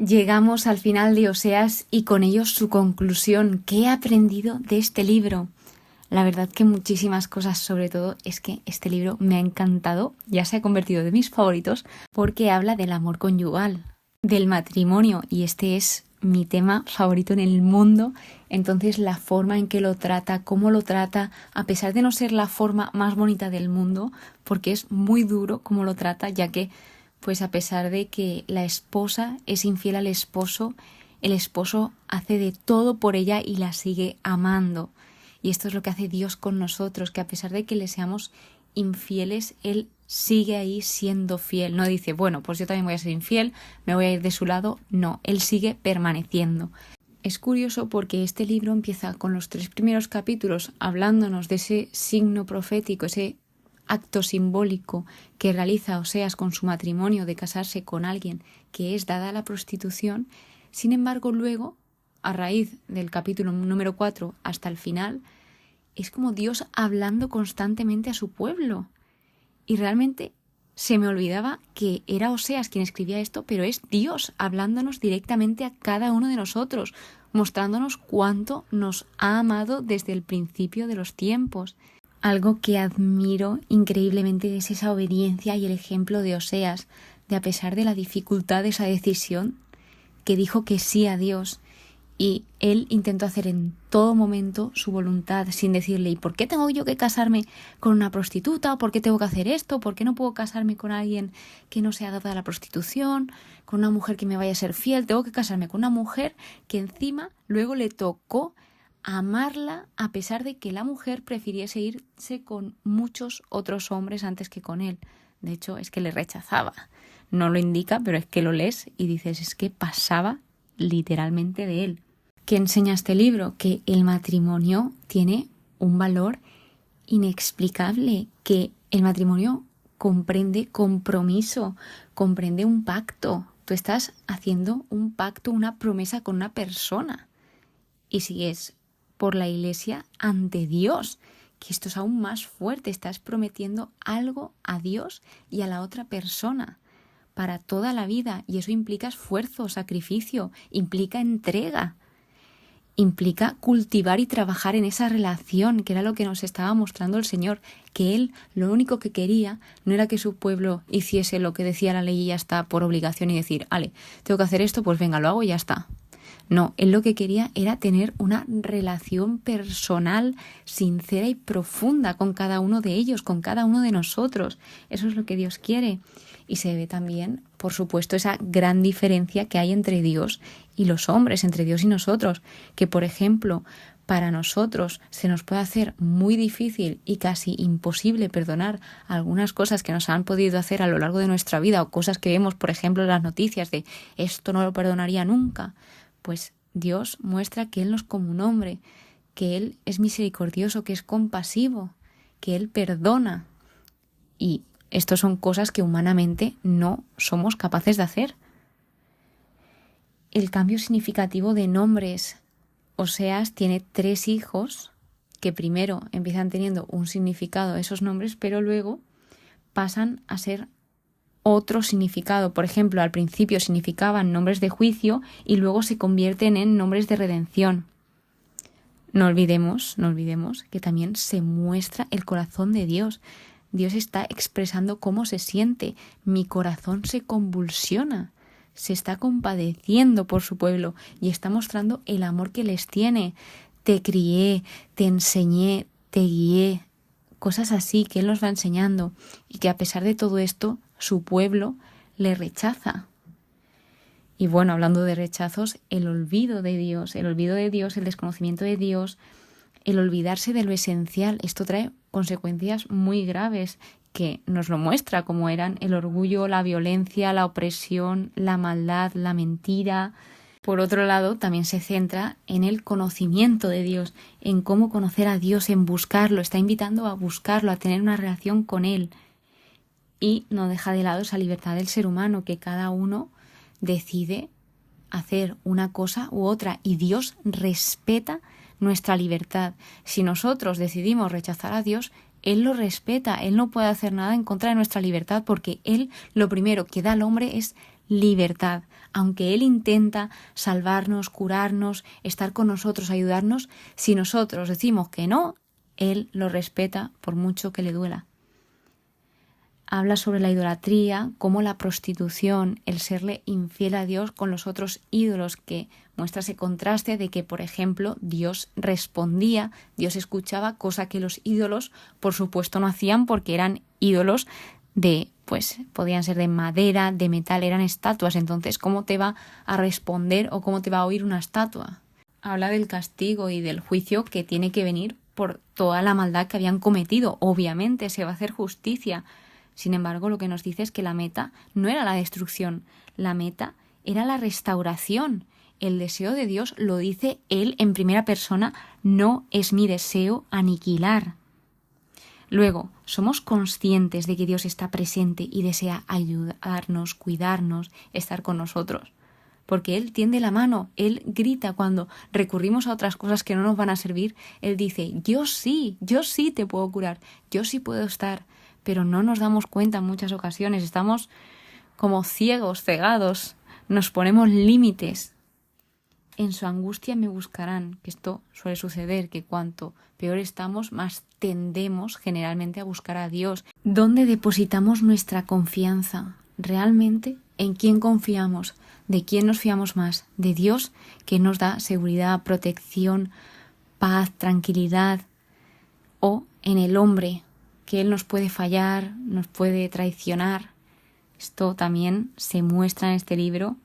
Llegamos al final de Oseas y con ello su conclusión. ¿Qué he aprendido de este libro? La verdad que muchísimas cosas, sobre todo es que este libro me ha encantado, ya se ha convertido de mis favoritos porque habla del amor conyugal, del matrimonio, y este es mi tema favorito en el mundo. Entonces la forma en que lo trata, cómo lo trata, a pesar de no ser la forma más bonita del mundo, porque es muy duro cómo lo trata, ya que pues a pesar de que la esposa es infiel al esposo, el esposo hace de todo por ella y la sigue amando. Y esto es lo que hace Dios con nosotros, que a pesar de que le seamos infieles, Él sigue ahí siendo fiel. No dice, bueno, pues yo también voy a ser infiel, me voy a ir de su lado. No, Él sigue permaneciendo. Es curioso porque este libro empieza con los 3 primeros capítulos hablándonos de ese signo profético, ese acto simbólico que realiza Oseas con su matrimonio de casarse con alguien que es dada a la prostitución. Sin embargo, luego, a raíz del capítulo número 4 hasta el final, es como Dios hablando constantemente a su pueblo. Y realmente se me olvidaba que era Oseas quien escribía esto, pero es Dios hablándonos directamente a cada uno de nosotros, mostrándonos cuánto nos ha amado desde el principio de los tiempos. Algo que admiro increíblemente es esa obediencia y el ejemplo de Oseas, de a pesar de la dificultad de esa decisión, que dijo que sí a Dios, y él intentó hacer en todo momento su voluntad, sin decirle, ¿y por qué tengo yo que casarme con una prostituta? ¿O por qué tengo que hacer esto? ¿Por qué no puedo casarme con alguien que no sea dada a la prostitución? ¿Con una mujer que me vaya a ser fiel? Tengo que casarme con una mujer que encima luego le tocó amarla a pesar de que la mujer prefiriese irse con muchos otros hombres antes que con él. De hecho, es que le rechazaba. No lo indica, pero es que lo lees y dices, es que pasaba literalmente de él. ¿Qué enseña este libro? Que el matrimonio tiene un valor inexplicable, que el matrimonio comprende compromiso, comprende un pacto. Tú estás haciendo un pacto, una promesa con una persona. Y si es por la Iglesia ante Dios, que esto es aún más fuerte, estás prometiendo algo a Dios y a la otra persona para toda la vida, y eso implica esfuerzo, sacrificio, implica entrega, implica cultivar y trabajar en esa relación, que era lo que nos estaba mostrando el Señor, que Él lo único que quería no era que su pueblo hiciese lo que decía la ley y ya está por obligación y decir, vale, tengo que hacer esto, pues venga, lo hago y ya está. No, Él lo que quería era tener una relación personal, sincera y profunda con cada uno de ellos, con cada uno de nosotros. Eso es lo que Dios quiere. Y se ve también, por supuesto, esa gran diferencia que hay entre Dios y los hombres, entre Dios y nosotros. Que, por ejemplo, para nosotros se nos puede hacer muy difícil y casi imposible perdonar algunas cosas que nos han podido hacer a lo largo de nuestra vida, o cosas que vemos, por ejemplo, en las noticias de esto no lo perdonaría nunca. Pues Dios muestra que Él no es como un hombre, que Él es misericordioso, que es compasivo, que Él perdona. Y esto son cosas que humanamente no somos capaces de hacer. El cambio significativo de nombres. Oseas tiene 3 hijos que primero empiezan teniendo un significado esos nombres, pero luego pasan a ser otro significado. Por ejemplo, al principio significaban nombres de juicio y luego se convierten en nombres de redención. No olvidemos que también se muestra el corazón de Dios. Dios está expresando cómo se siente. Mi corazón se convulsiona. Se está compadeciendo por su pueblo y está mostrando el amor que les tiene. Te crié, te enseñé, te guié. Cosas así que Él nos va enseñando, y que a pesar de todo esto, su pueblo le rechaza. Y bueno, hablando de rechazos, el olvido de Dios, el desconocimiento de Dios, el olvidarse de lo esencial, esto trae consecuencias muy graves, que nos lo muestra, como eran el orgullo, la violencia, la opresión, la maldad, la mentira. Por otro lado, también se centra en el conocimiento de Dios, en cómo conocer a Dios, en buscarlo. Está invitando a buscarlo, a tener una relación con Él. Y no deja de lado esa libertad del ser humano, que cada uno decide hacer una cosa u otra, y Dios respeta nuestra libertad. Si nosotros decidimos rechazar a Dios, Él lo respeta. Él no puede hacer nada en contra de nuestra libertad, porque Él lo primero que da al hombre es libertad. Aunque Él intenta salvarnos, curarnos, estar con nosotros, ayudarnos, si nosotros decimos que no, Él lo respeta por mucho que le duela. Habla sobre la idolatría, como la prostitución, el serle infiel a Dios con los otros ídolos, que muestra ese contraste de que, por ejemplo, Dios respondía, Dios escuchaba, cosa que los ídolos, por supuesto, no hacían porque eran ídolos podían ser de madera, de metal, eran estatuas. Entonces, ¿cómo te va a responder o cómo te va a oír una estatua? Habla del castigo y del juicio que tiene que venir por toda la maldad que habían cometido. Obviamente se va a hacer justicia. Sin embargo, lo que nos dice es que la meta no era la destrucción, la meta era la restauración. El deseo de Dios, lo dice Él en primera persona, no es mi deseo aniquilar. Luego, somos conscientes de que Dios está presente y desea ayudarnos, cuidarnos, estar con nosotros. Porque Él tiende la mano, Él grita cuando recurrimos a otras cosas que no nos van a servir. Él dice, yo sí te puedo curar, yo sí puedo estar. Pero no nos damos cuenta en muchas ocasiones, estamos como ciegos, cegados, nos ponemos límites. En su angustia me buscarán, que esto suele suceder, que cuanto peor estamos, más tendemos generalmente a buscar a Dios. ¿Dónde depositamos nuestra confianza? ¿Realmente? ¿En quién confiamos? ¿De quién nos fiamos más? ¿De Dios, que nos da seguridad, protección, paz, tranquilidad? ¿O en el hombre, que Él nos puede fallar, nos puede traicionar? Esto también se muestra en este libro,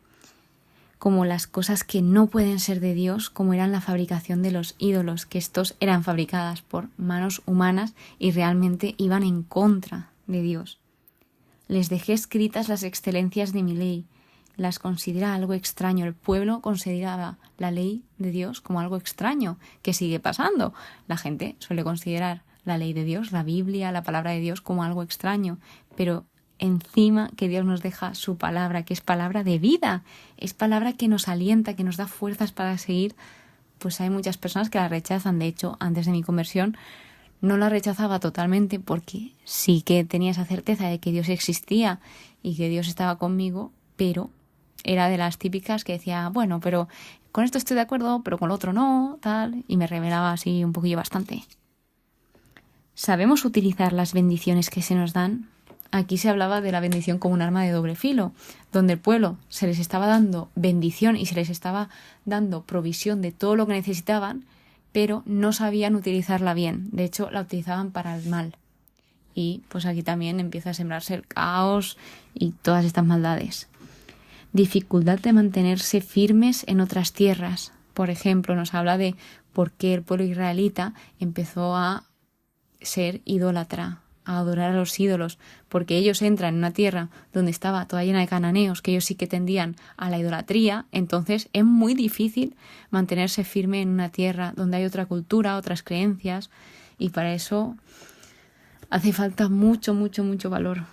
como las cosas que no pueden ser de Dios, como eran la fabricación de los ídolos, que estos eran fabricadas por manos humanas y realmente iban en contra de Dios. Les dejé escritas las excelencias de mi ley. Las considera algo extraño. El pueblo consideraba la ley de Dios como algo extraño, que sigue pasando. La gente suele considerar la ley de Dios, la Biblia, la palabra de Dios, como algo extraño, pero encima que Dios nos deja su palabra, que es palabra de vida, es palabra que nos alienta, que nos da fuerzas para seguir, pues hay muchas personas que la rechazan. De hecho, antes de mi conversión no la rechazaba totalmente porque sí que tenía esa certeza de que Dios existía y que Dios estaba conmigo, pero era de las típicas que decía, bueno, pero con esto estoy de acuerdo, pero con lo otro no, tal, y me rebelaba así un poquillo bastante. ¿Sabemos utilizar las bendiciones que se nos dan? Aquí se hablaba de la bendición como un arma de doble filo, donde el pueblo se les estaba dando bendición y se les estaba dando provisión de todo lo que necesitaban, pero no sabían utilizarla bien. De hecho, la utilizaban para el mal. Y pues aquí también empieza a sembrarse el caos y todas estas maldades. Dificultad de mantenerse firmes en otras tierras. Por ejemplo, nos habla de por qué el pueblo israelita empezó a ser idólatra, a adorar a los ídolos, porque ellos entran en una tierra donde estaba toda llena de cananeos, que ellos sí que tendían a la idolatría. Entonces es muy difícil mantenerse firme en una tierra donde hay otra cultura, otras creencias, y para eso hace falta mucho valor.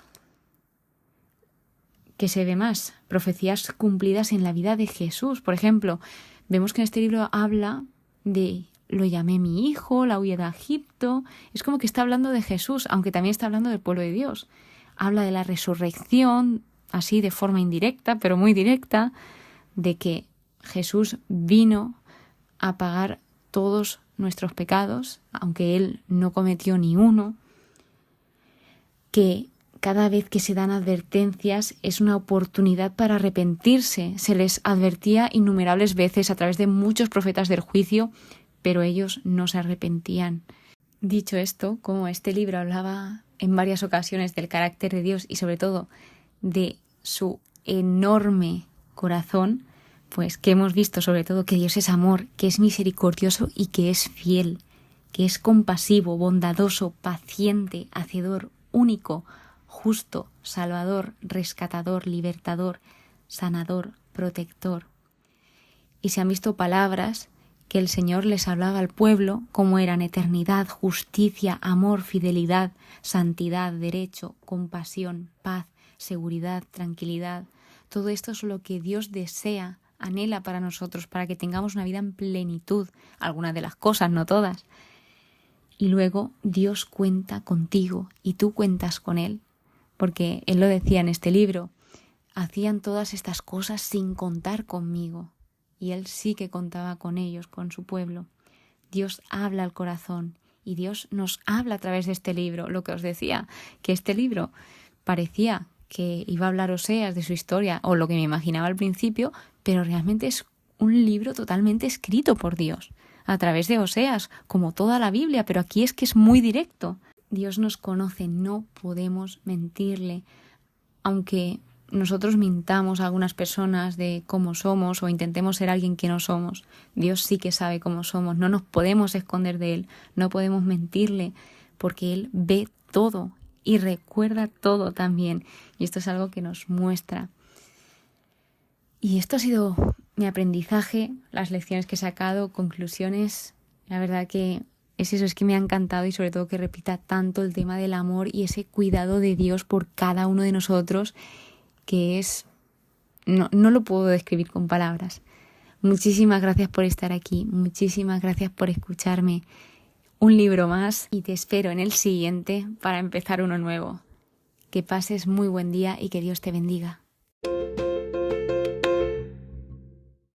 ¿Qué se ve más? Profecías cumplidas en la vida de Jesús. Por ejemplo, vemos que en este libro habla de lo llamé mi hijo, la huida a Egipto. Es como que está hablando de Jesús, aunque también está hablando del pueblo de Dios. Habla de la resurrección, así de forma indirecta, pero muy directa, de que Jesús vino a pagar todos nuestros pecados, aunque Él no cometió ni uno, que cada vez que se dan advertencias es una oportunidad para arrepentirse. Se les advertía innumerables veces a través de muchos profetas del juicio, pero ellos no se arrepentían. Dicho esto, como este libro hablaba en varias ocasiones del carácter de Dios y sobre todo de su enorme corazón, pues que hemos visto sobre todo que Dios es amor, que es misericordioso y que es fiel, que es compasivo, bondadoso, paciente, hacedor, único, justo, salvador, rescatador, libertador, sanador, protector. Y se han visto palabras que el Señor les hablaba al pueblo, como eran eternidad, justicia, amor, fidelidad, santidad, derecho, compasión, paz, seguridad, tranquilidad. Todo esto es lo que Dios desea, anhela para nosotros, para que tengamos una vida en plenitud. Algunas de las cosas, no todas. Y luego Dios cuenta contigo y tú cuentas con Él, porque Él lo decía en este libro. hacían todas estas cosas sin contar conmigo. Y Él sí que contaba con ellos, con su pueblo. Dios habla al corazón y Dios nos habla a través de este libro. Lo que os decía, que este libro parecía que iba a hablar Oseas de su historia, o lo que me imaginaba al principio, pero realmente es un libro totalmente escrito por Dios, a través de Oseas, como toda la Biblia, pero aquí es que es muy directo. Dios nos conoce, no podemos mentirle, aunque nosotros mintamos a algunas personas de cómo somos o intentemos ser alguien que no somos. Dios sí que sabe cómo somos, no nos podemos esconder de Él, no podemos mentirle, porque Él ve todo y recuerda todo también. Y esto es algo que nos muestra. Y esto ha sido mi aprendizaje, las lecciones que he sacado, conclusiones. La verdad que es eso, es que me ha encantado, y sobre todo que repita tanto el tema del amor y ese cuidado de Dios por cada uno de nosotros, que es... no lo puedo describir con palabras. Muchísimas gracias por estar aquí, muchísimas gracias por escucharme. Un libro más y te espero en el siguiente para empezar uno nuevo. Que pases muy buen día y que Dios te bendiga.